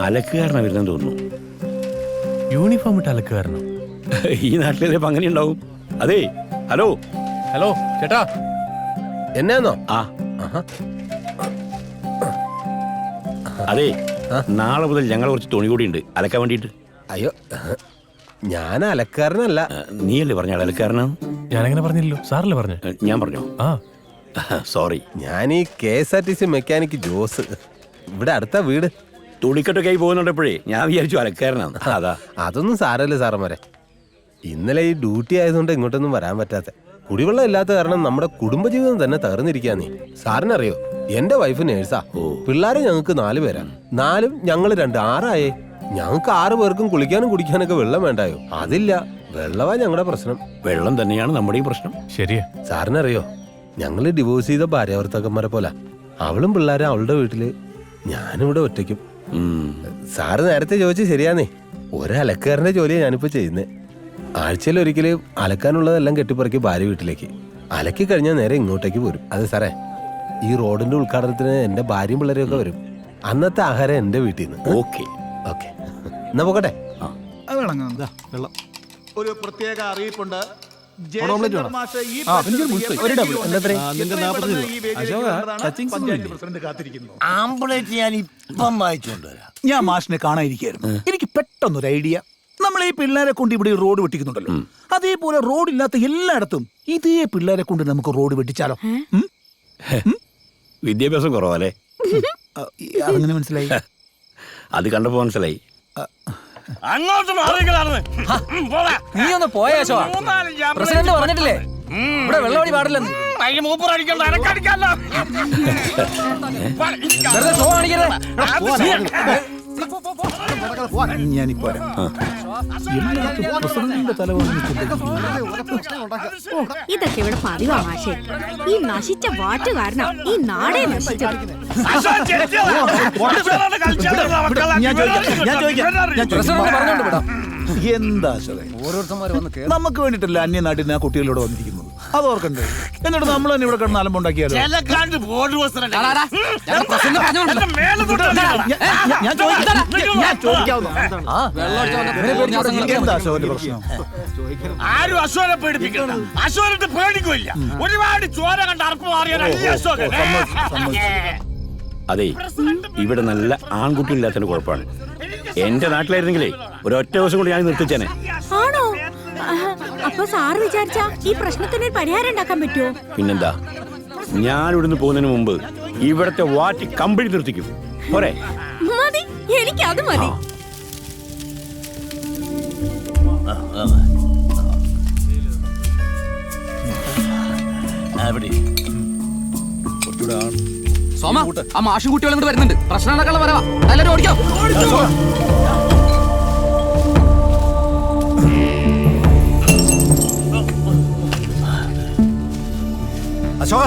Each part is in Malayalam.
അലക്കുകാരനാ വരുന്നെന്ന് തോന്നുന്നു. യൂണിഫോം ഇട്ട് അലക്കുകാരനോ? ഈ നാട്ടിലെ അങ്ങനെ ഉണ്ടാവും. അതെ, ഹലോ ഹലോ ചേട്ടാ, എന്നാന്നോ? ആ അതെ, നാളെ മുതൽ ഞങ്ങൾ കുറച്ച് തുണി കൂടി ഉണ്ട് അലക്കാൻ വേണ്ടിയിട്ട്. അയ്യോ, ഞാൻ അലക്കാരനല്ല. നീയല്ലേ പറഞ്ഞ അലക്കാരനാണ്? ഞാനങ്ങനെ പറഞ്ഞില്ലല്ലോ, സാറല്ലേ പറഞ്ഞു. ഞാൻ പറഞ്ഞോ? ആ സോറി. ഞാൻ ഈ KSRTC മെക്കാനിക് ജോസ്, ഇവിടെ അടുത്ത വീട്. തുണിക്കെട്ടൊക്കെ ആയി പോകുന്നുണ്ടപ്പോഴേ ഞാൻ വിചാരിച്ചു അലക്കാരനാണ്. അതാ. അതൊന്നും സാരല്ലേ സാറന്മാരെ. ഇന്നലെ ഈ ഡ്യൂട്ടി ആയതുകൊണ്ട് ഇങ്ങോട്ടൊന്നും വരാൻ പറ്റാത്ത. കുടിവെള്ളം ഇല്ലാത്ത കാരണം നമ്മുടെ കുടുംബജീവിതം തന്നെ തകർന്നിരിക്കാന്നേ. സാറിനറിയോ, എന്റെ വൈഫ് നേഴ്സാ. പിള്ളേരെ ഞങ്ങൾക്ക് 4 പേരാണ്. 4ഉം ഞങ്ങൾ 2, 6 ആയേ. ഞങ്ങൾക്ക് 6 പേർക്കും കുളിക്കാനും കുടിക്കാനൊക്കെ വെള്ളം വേണ്ടായോ? അതില്ല, വെള്ളമാ ഞങ്ങളുടെ പ്രശ്നം. വെള്ളം തന്നെയാണ് നമ്മുടെയും പ്രശ്നം. ശരിയാ. സാറിനറിയോ, ഞങ്ങള് ഡിവോഴ്സ് ചെയ്ത ഭാര്യാഭർത്താക്കന്മാരെ പോലെ. അവളും പിള്ളേരും അവളുടെ വീട്ടില്, ഞാനിവിടെ ഒറ്റയ്ക്കും. സാറ് നേരത്തെ ചോദിച്ചു ശരിയാന്നേ. ഒരലക്കാരന്റെ ജോലിയാണ് ഞാനിപ്പോ ചെയ്യുന്നേ. ആഴ്ചയിൽ ഒരിക്കല് അലക്കാനുള്ളതെല്ലാം കെട്ടിപ്പറക്കി ഭാര്യ വീട്ടിലേക്ക് അലക്കി കഴിഞ്ഞാൽ നേരെ ഇങ്ങോട്ടേക്ക് പോരും. അതെ സാറേ, ഈ റോഡിന്റെ ഉദ്ഘാടനത്തിന് എന്റെ ഭാര്യയും പിള്ളേരും ഒക്കെ വരും. അന്നത്തെ ആഹാരം എന്റെ വീട്ടിൽ നിന്ന്. ഓക്കെ ഓക്കെ, എന്നാ പോകട്ടെ. ഒരു പ്രത്യേക അറിയിപ്പുണ്ട്. ഞാൻ മാഷിനെ കാണാതിരിക്കായിരുന്നു. എനിക്ക് പെട്ടെന്നൊരു ഐഡിയ. നമ്മൾ ഈ പിള്ളേരെ കൊണ്ട് ഇവിടെ റോഡ് വെട്ടിക്കുന്നുണ്ടല്ലോ, അതേപോലെ റോഡില്ലാത്ത എല്ലായിടത്തും ഇതേ പിള്ളേരെ കൊണ്ട് നമുക്ക് റോഡ് വെട്ടിച്ചാലോ? വിദ്യാഭ്യാസം കുറവല്ലേ? അങ്ങനെ മനസ്സിലായി? അത് കണ്ടപ്പോ മനസ്സിലായി. അങ്ങോട്ട് മാറികളാണ്. നീ ഒന്ന് പോയാശോ, പ്രസിഡന്റ് പറഞ്ഞിട്ടില്ലേ ഇവിടെ വെള്ളമടി പാടില്ലെന്ന്. മൂപ്പർ അടിക്കണ്ട, എനക്കടിക്കല്ലോ. ഷോ കാണിക്കരുത്. ഞാനിപ്പോ ഇതൊക്കെ ഇവിടെ പതിവാ മാഷേ. ഈ നശിച്ച വാറ്റ് കാരണം ഈ നാടേ നശിച്ചത്. എന്താ നമുക്ക് വേണ്ടിട്ടല്ല അന്യനാട്ടിൽ ആ കുട്ടികളോട് വന്നിരിക്കുന്നത്, അത് ഓർക്കണ്ടേ? എന്നിട്ട് നമ്മൾ തന്നെ ഇവിടെ കിടന്ന് അലമ്പുണ്ടാക്കിയാലോ? ആരും അശോകനെ പേടിപ്പിക്കണ്ട. അശോകനെ പേടിക്കില്ല. ഒരുപാട് ചോര കണ്ട് അറപ്പ് മാറിയാണ് അശോകൻ. അതെ, ഇവിടെ നല്ല ആൺകുട്ടിയില്ലാത്തതിന് കുഴപ്പമാണ്. എന്റെ നാട്ടിലായിരുന്നെങ്കിലേ ഒരൊറ്റ ദിവസം കൊണ്ട് ഞാൻ നിർത്തിച്ചേനെ. ആണോ? അപ്പൊ സാറ് വിചാരിച്ചാ ഈ പ്രശ്നത്തിന് പരിഹാരം ഉണ്ടാക്കാൻ പറ്റുമോ? പിന്നെന്താ, ഞാൻ ഇവിടുന്ന് പോകുന്നതിന് മുമ്പ് ഇവിടത്തെ വാറ്റ് കംപ്ലീറ്റ് നിർത്തിക്കും. പോരെ? മതി, എനിക്ക് അത് മതി. സോമ, ആ മാഷും കുട്ടികളും കൂടെ വരുന്നുണ്ട്. പ്രശ്നം നടക്കാനുള്ള വരവാ. എല്ലാവരും ഓടിക്കോ. അശോക,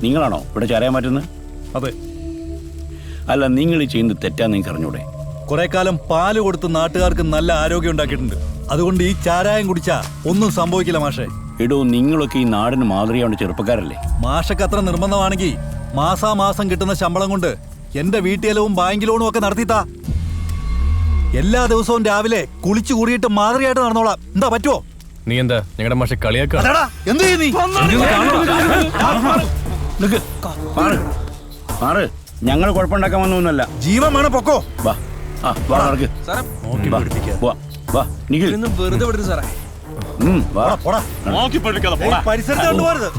നിങ്ങളാണോ ഇവിടെ ചാരാൻ മാറ്റുന്നത്? അതെ. അല്ല, നിങ്ങൾ ഈ ചെയ്യുന്നത് തെറ്റാന്ന് നിങ്ങൾക്ക് അറിഞ്ഞൂടെ? കുറെ കാലം പാല് കൊടുത്ത് നാട്ടുകാർക്ക് നല്ല ആരോഗ്യം ഉണ്ടാക്കിയിട്ടുണ്ട്. അതുകൊണ്ട് ഈ ചാരായം കുടിച്ചാ ഒന്നും സംഭവിക്കില്ല മാഷേ. എടോ, നിങ്ങളൊക്കെ ഈ നാടിന് മാതൃകയാവേണ്ട ചെറുപ്പക്കാരല്ലേ? മാഷക്ക് അത്ര നിർബന്ധമാണെങ്കിൽ മാസാമാസം കിട്ടുന്ന ശമ്പളം കൊണ്ട് എന്റെ വീട്ടിലും ബാങ്ക് ലോണും ഒക്കെ നടത്തിത്താ. എല്ലാ ദിവസവും രാവിലെ കുളിച്ചു കൂടിയിട്ട് മാതൃകയായിട്ട് നടന്നോളാം. എന്താ പറ്റുമോ? നീ എന്താ ഞങ്ങളുടെ മാഷെ കളിയാക്ക? എന്ത് ചെയ്യും നീ? ഞങ്ങൾ കുഴപ്പമുണ്ടാക്കാൻ വന്നൊന്നുമല്ല. ജീവൻ വേണം, പൊക്കോ. വാ, വാ, നടക്ക്. വാ, നിഖിൽ. വെറുതെ വിടുന്നു സാറേ. പരിസരത്ത് കൊണ്ടുപോകരുത്.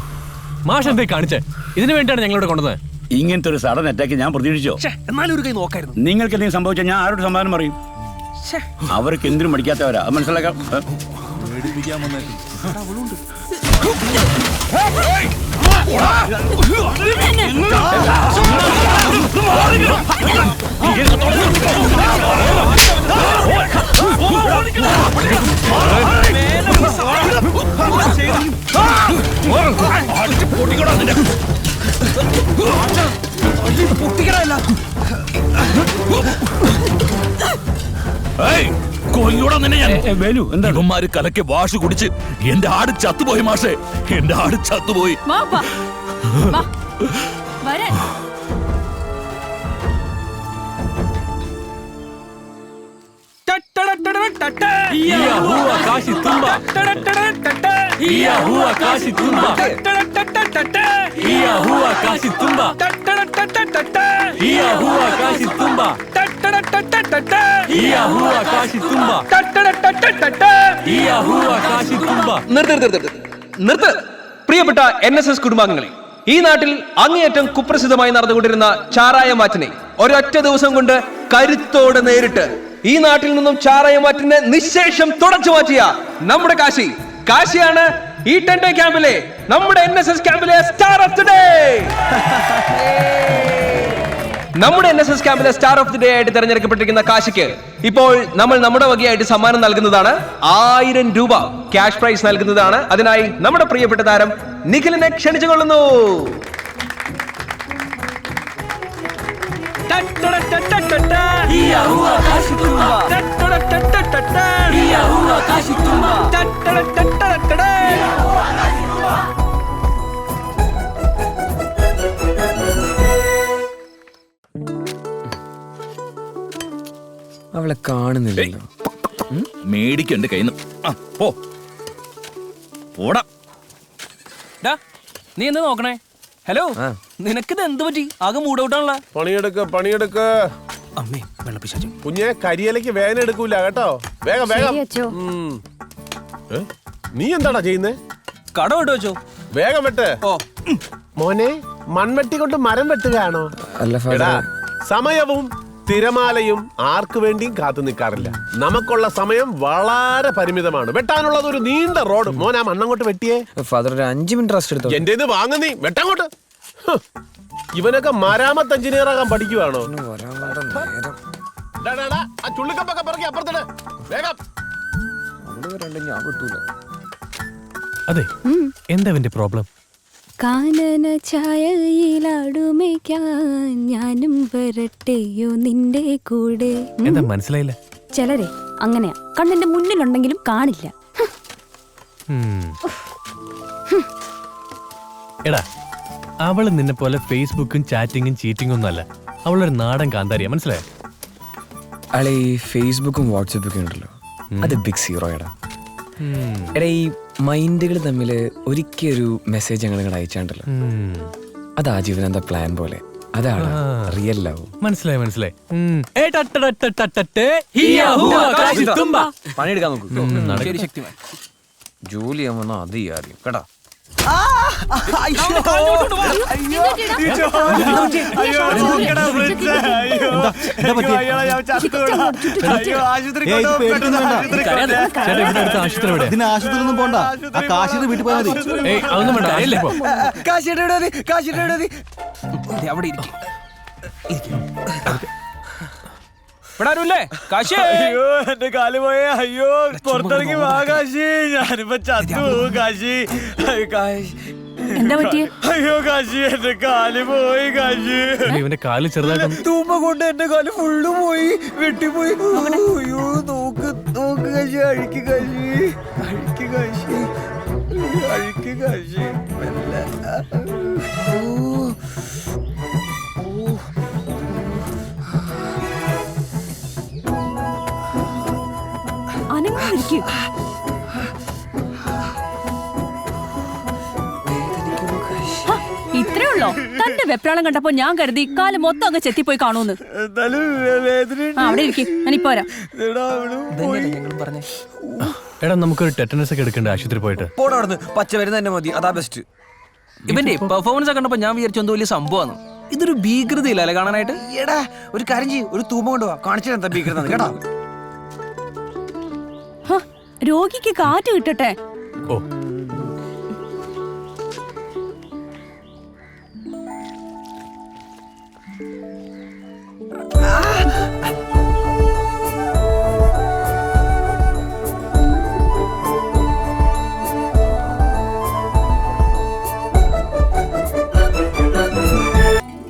മാഷ് എന്തേ കാണിച്ചേ? ഇതിനു വേണ്ടിയാണ് ഞങ്ങളോട് കൊണ്ടുവന്നത്. ഇങ്ങനത്തെ ഒരു സഡൻ അറ്റാക്ക് ഞാൻ പ്രതീക്ഷിച്ചോ? എന്നാലും ഒരു കൈ നോക്കായിരുന്നു. നിങ്ങൾക്ക് എന്തെങ്കിലും സംഭവിച്ചാൽ ഞാൻ ആരോട് സമാധാനം പറയും? അവർക്ക് എന്തിനും മടിക്കാത്തവരാ, അത് മനസ്സിലാക്കാം. ഇവന്മാര് കലക്കെ വാഷ് കുടിച്ച് എന്റെ ആട് ചത്തുപോയി മാഷേ. എന്റെ ആട് ചത്തുപോയി. വരാൻ. നിർത്ത്. പ്രിയപ്പെട്ട NSS കുടുംബാംഗങ്ങളെ, ഈ നാട്ടിൽ അങ്ങേയറ്റം കുപ്രസിദ്ധമായി നടന്നുകൊണ്ടിരുന്ന ചാരായമാറ്റിനെ ഒരൊറ്റ ദിവസം കൊണ്ട് കരുത്തോടെ നേരിട്ട് ഈ നാട്ടിൽ നിന്നും ചാരായമാറ്റിനെ നിശേഷം തുടച്ചു മാറ്റിയ നമ്മുടെ കാശിയാണ് ഈ 10 ഡേ ക്യാമ്പിലെ നമ്മുടെ NSS ക്യാമ്പിലെ സ്റ്റാർ ഓഫ് ദി ഡേ. നമ്മുടെ NSS ക്യാമ്പിലെ സ്റ്റാർ ഓഫ് ദി ഡേ ആയിട്ട് തെരഞ്ഞെടുക്കപ്പെട്ടിരിക്കുന്ന കാശിക്ക് ഇപ്പോൾ നമ്മൾ നമ്മുടെ വകയായിട്ട് സമ്മാനം നൽകുന്നതാണ്. 1000 രൂപ ക്യാഷ് പ്രൈസ് നൽകുന്നതാണ്. അതിനായി നമ്മുടെ പ്രിയപ്പെട്ട താരം നിഖിലിനെ ക്ഷണിച്ചുകൊള്ളുന്നു. അവളെ കാണുന്നില്ലല്ലോ. മേടിക്കണ്ട് കയ്യിൽ പോടാ. നീ എന്താ നോക്കണേ? ഹലോ, നിനക്കിത് എന്ത് പറ്റി? ആകെ മൂടൗട്ടാണല്ലോ. പണിയെടുക്ക് അമ്മേ വെള്ളപ്പിശാചു. കുഞ്ഞെ കരിയിലേക്ക് വേന എടുക്കൂല കേട്ടോ. വേഗം വേഗം. നീ എന്താടാ ചെയ്യുന്നേ? കട വിട്ടു വെച്ചോ. വേഗം വെട്ട്. മോനെ മൺവെട്ടി കൊണ്ട് മരം വെട്ടുകയാണോ? എടാ, സമയവും തിരമാലയും ആർക്കു വേണ്ടിയും കാത്തു നിൽക്കാറില്ല. നമുക്കുള്ള സമയം വളരെ പരിമിതമാണ്. വെട്ടാനുള്ളത് ഒരു നീണ്ട റോഡ്. മോൻ ആ മണ്ണങ്ങോട്ട് വെട്ടിയേ. ഫാദർ ഒരു 5 മിനിറ്റ് റെസ്റ്റ് എടുത്തോ. എന്റെ വാങ്ങ നീ വെട്ടങ്ങോട്ട്. ഇവനൊക്കെ മരാമത്ത് എഞ്ചിനീയർ ആകാൻ പഠിക്കുവാണോ? ആ ചുള്ളിക്കപ്പൊക്കെ പിറക്കി അപ്പുറത്തിട്ട് വേഗം. അതെ, എന്താ അവന്റെ പ്രോബ്ലം? കാനന ഛായയിലാടുമേക്കാൻ ഞാനും വരട്ടെയോ നിന്റെ കൂടെ. എന്താ മനസ്സിലായില്ല? ചിലരെ അങ്ങനെയാ, കണ്ണിന്റെ മുന്നിലുണ്ടെങ്കിലും കാണില്ല. എടാ, അവള് നിന്നെ പോലെ ഫേസ്ബുക്കും ചാറ്റിങ്ങും ചീറ്റിങ്ങും ഒന്നും അല്ല. അവളൊരു നാടൻ കാന്താരിയാ, മനസ്സിലായോ? അളെ ഈ ഫേസ്ബുക്കും വാട്സപ്പൊക്കെ ഉണ്ടല്ലോ, അത് ബിഗ് സീറോ. എടാ ഈ മൈൻഡുകൾ തമ്മിൽ ഒരിക്കലൊരു മെസ്സേജ് ഞങ്ങൾ അയച്ചാണ്ടല്ലോ, അത് ആജീവനാന്ത പ്ലാൻ പോലെ. അതാണ് റിയൽ ലവ്. മനസ്സിലായി. പണിയെടുക്കാൻ നോക്കൂ. ജോലി ആവുന്ന അത് അറിയും കേട്ടോ. ആശുപത്രി പോണ്ട, ആ കാശിയുടെ വീട്ടിൽ പോയാൽ മതി. അതൊന്നും വേണ്ട. അവിടെ അയ്യോ എന്റെ കാല് പോയേ. അയ്യോ പുറത്തിറങ്ങി വാ കാശി, ഞാനിപ്പോ ചത്തു കാശി. എന്താ പറ്റിയ? അയ്യോ കാശി, എന്റെ കാല് പോയി കാശി. ഇവന്റെ കാല് ചെറുതായിട്ട് തൂമ്പ കൊണ്ട് എന്റെ കാല് ഫുള്ള് പോയി, വെട്ടിപ്പോയി. അയ്യോ നോക്ക് കാശി, അഴിക്ക് കാശി, അഴിക്ക് കാശി, അഴിക്ക് കാശി. അനങ്ങാതിരിക്കും. ഇത്രേ ഉള്ളോ? തന്റെ വെപ്രാളം കണ്ടപ്പോ ഞാൻ കരുതി കാല് മൊത്തം അങ്ങ് ചെത്തിപ്പോയി കാണൂന്ന്. അവിടെ ഇരിക്കും, ഞാനിപ്പോ വരാം. എടാ, നമുക്കൊരു ടെറ്റനസ് ഒക്കെ എടുക്കണ്ട ആശുപത്രി പോയിട്ട്. പച്ച വരുന്ന തന്നെ മതി, അതാ ബെസ്റ്റ്. ഇവന്റെ പെർഫോമൻസ് ഒക്കെ കണ്ടപ്പോ ഞാൻ വിചാരിച്ചു എന്തോ വലിയ സംഭവമാണ്. ഇതൊരു ഭീകരതയില്ലല്ലേ കാണാനായിട്ട്? എടാ ഒരു കാര്യം ചെയ്യും, ഒരു തൂമ്പ കൊണ്ടുപോവാ, കാണിച്ചു എന്താ ഭീകരത കേട്ടോ. രോഗിക്ക് കാറ്റ് കിട്ടട്ടെ. ഓ,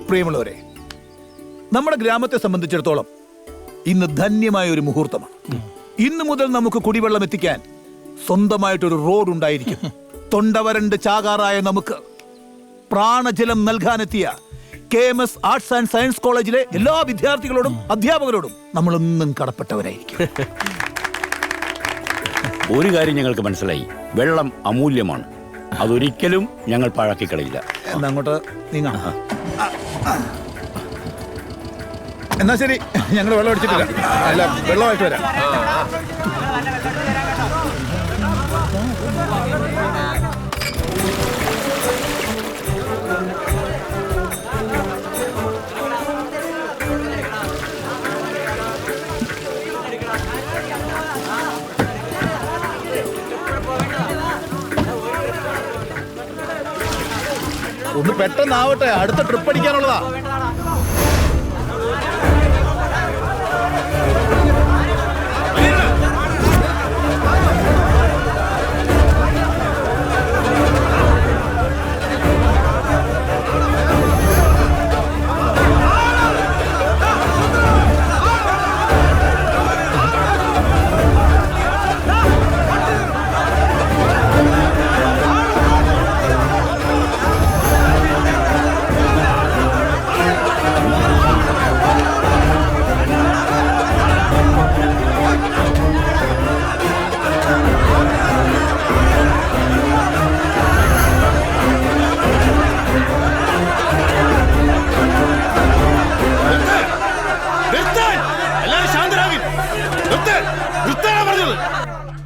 പ്രിയമുള്ളവരെ, നമ്മുടെ ഗ്രാമത്തെ സംബന്ധിച്ചിടത്തോളം ഇന്ന് ധന്യമായ ഒരു മുഹൂർത്തമാണ്. ഇന്നു മുതൽ നമുക്ക് കുടിവെള്ളം എത്തിക്കാൻ സ്വന്തമായിട്ടൊരു റോഡ് ഉണ്ടായിരിക്കും. തൊണ്ടവരണ്ട് ചാകാറായ നമുക്ക് പ്രാണജലം നൽകാനെത്തിയ KMS ആർട്സ് ആൻഡ് സയൻസ് കോളേജിലെ എല്ലാ വിദ്യാർത്ഥികളോടും അധ്യാപകരോടും നമ്മളൊന്നും കടപ്പെട്ടവരായിരിക്കും. ഒരു കാര്യം ഞങ്ങൾക്ക് മനസ്സിലായി, വെള്ളം അമൂല്യമാണ്. അതൊരിക്കലും ഞങ്ങൾ പാഴാക്കി കളയില്ല. എന്നാ അങ്ങോട്ട് നീങ്ങാം. എന്നാ ശരി, ഞങ്ങൾ വെള്ളം അടിച്ചിട്ടില്ല. അല്ല, വെള്ളമായിട്ട് വരാം. ഒന്ന് പെട്ടെന്നാവട്ടെ, അടുത്ത ട്രിപ്പ് അടിക്കാനുള്ളതാ.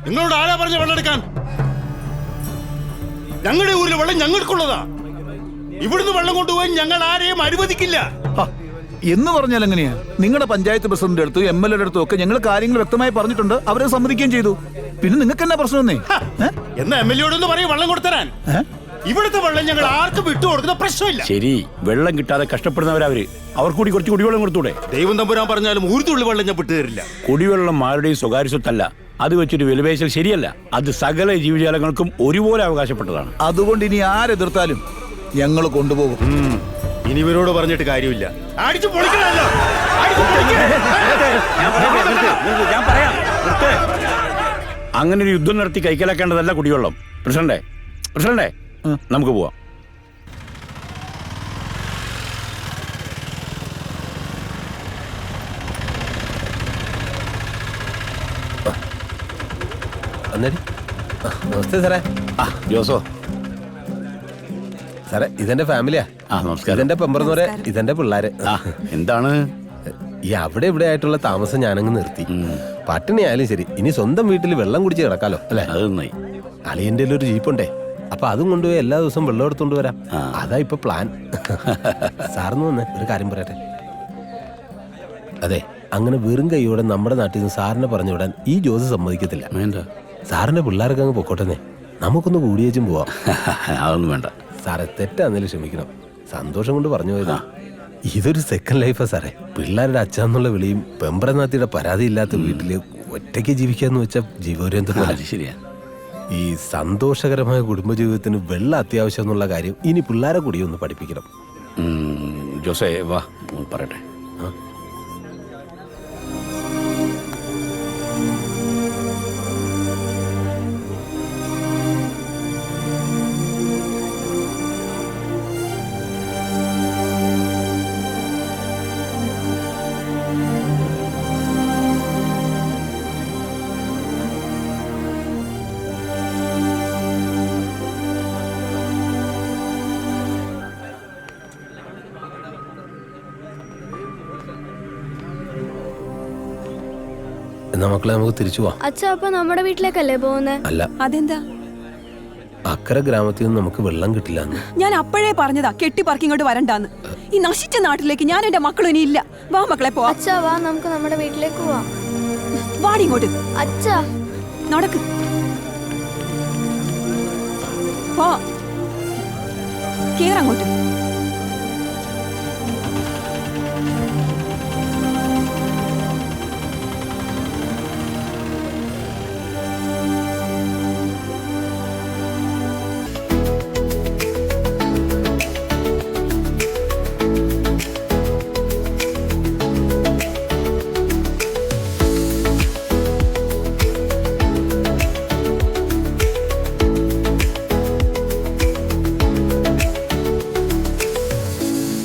നിങ്ങളോട് ആരാ പറഞ്ഞ വെള്ളം എടുക്കാൻ? ഞങ്ങളുടെ ഊരിലെ വെള്ളം ഞങ്ങൾക്കുള്ളതാ. ഇവിടുന്ന് വെള്ളം കൊണ്ടുപോയി ഞങ്ങൾ ആരെയും അനുവദിക്കില്ല. എന്ന് പറഞ്ഞാൽ എങ്ങനെയാ? നിങ്ങളുടെ പഞ്ചായത്ത് പ്രസിഡന്റ് അടുത്തും MLA അടുത്തും ഒക്കെ ഞങ്ങൾ കാര്യങ്ങൾ വ്യക്തമായി പറഞ്ഞിട്ടുണ്ട്. അവരെ സമ്മതിക്കുകയും ചെയ്തു. പിന്നെ നിങ്ങൾക്ക് എന്നാ പ്രശ്നമൊന്നേ? എന്നാ MLA പറയും വെള്ളം കൊടുത്തരാൻ. ഇവിടുത്തെ വെള്ളം ഞങ്ങൾ ആർക്കും വിട്ടുകൊടുക്കുന്ന പ്രശ്നമില്ല. ശരി, വെള്ളം കിട്ടാതെ കഷ്ടപ്പെടുന്നവരവര്. അവർക്ക് കൂടി കുറച്ച് കുടിവെള്ളം കൊടുത്തൂടെ? ദൈവം തമ്പുരാൻ പറഞ്ഞാലും ഊർത്തുള്ളി വെള്ളം ഞാൻ വിട്ടുതരില്ല. കുടിവെള്ളം ആരുടെയും സ്വകാര്യ സ്വത്തല്ല. അത് വെച്ചൊരു വിലപേശൽ ശരിയല്ല. അത് സകല ജീവജാലങ്ങൾക്കും ഒരുപോലെ അവകാശപ്പെട്ടതാണ്. അതുകൊണ്ട് ഇനി ആരെതിർത്താലും ഞങ്ങൾ കൊണ്ടുപോകും. ഇനി ഇവരോട് പറഞ്ഞിട്ട് കാര്യമില്ല. അടിച്ചു പൊളിക്കണല്ലോ. ഞാൻ പറയാം, അങ്ങനെ ഒരു യുദ്ധം നടത്തി കൈക്കലാക്കേണ്ടതല്ല കുടിവെള്ളം. പ്രസിഡന്റേ, നമുക്ക് പോവാം. നമസ്തേ സാറേ. ജോസോ സാറേ, ഇതെന്റെ ഫാമിലിയാ. നമസ്കാരം. ഇതെന്റെ പെമ്പറന്നോരെ, ഇതെന്റെ പിള്ളേര്. എന്താണ് ഈ അവിടെ ഇവിടെ ആയിട്ടുള്ള താമസം ഞാനങ്ങ് നിർത്തി. പട്ടിണി ആയാലും ശരി, ഇനി സ്വന്തം വീട്ടിൽ വെള്ളം കുടിച്ച് കിടക്കാലോ അല്ലെ? അത് നന്നായി. അളിയന്റെ ഒരു ജീപ്പുണ്ടേ, അപ്പൊ അതും കൊണ്ടുപോയി എല്ലാ ദിവസവും വെള്ളം എടുത്തോണ്ട് വരാം. അതാ ഇപ്പൊ പ്ലാൻ. സാറിന് വന്നേ ഒരു കാര്യം പറയട്ടെ. അതെ, അങ്ങനെ വെറും കൈയോടെ നമ്മുടെ നാട്ടിൽ നിന്ന് സാറിനെ പറഞ്ഞു വിടാൻ ഈ ജോസ് സമ്മതിക്കത്തില്ല. വേണ്ട, സാറിന്റെ പിള്ളേർക്ക് അങ്ങ് പൊക്കോട്ടെന്നേ. നമുക്കൊന്ന് കൂടിയേച്ചും പോവാം. അതൊന്നും വേണ്ട സാറേ, തെറ്റാന്നേലും ക്ഷമിക്കണം. സന്തോഷം കൊണ്ട് പറഞ്ഞു പോയതാ. ഇതൊരു സെക്കൻഡ് ലൈഫാ സാറേ. പിള്ളേരുടെ അച്ഛന്നുള്ള വിളിയും പെമ്പറനാത്തിയുടെ പരാതി ഇല്ലാത്ത വീട്ടില് ഒറ്റയ്ക്ക് ജീവിക്കാന്ന് വെച്ച ജീവപര്യന്തം. ശരിയാ. ഈ സന്തോഷകരമായ കുടുംബജീവിതത്തിന് വെള്ളം അത്യാവശ്യം എന്നുള്ള കാര്യം ഇനി പിള്ളേരെ കൂടി ഒന്ന് പഠിപ്പിക്കണം. ജോസേ വാ പറയട്ടെ. എന്നാ മക്കളെ, നമുക്ക് തിരിച്ചു പോവാം. അച്ഛാ, അപ്പൊ നമ്മുടെ വീട്ടിലേക്കല്ലേ പോകുന്നേ? അല്ല, അതെന്താ? അക്കരെ ഗ്രാമത്തിൽ നിന്ന് നമുക്ക് വെള്ളം കിട്ടില്ല. ഞാൻ അപ്പോഴേ പറഞ്ഞതാ കെട്ടിപ്പറക്കി ഇങ്ങോട്ട് വരണ്ടാന്ന്. ഈ നശിച്ച നാട്ടിലേക്ക് ഞാൻ എന്റെ മക്കളും ഇനി ഇല്ല. വാ മക്കളെ പോവാ. അച്ഛാ, വാ, നമുക്ക് നമ്മുടെ വീട്ടിലേക്ക് പോവാം. വാടി ഇങ്ങോട്ട്. അച്ഛാ, നടക്ക്. പോ, കേറങ്ങോട്ട്.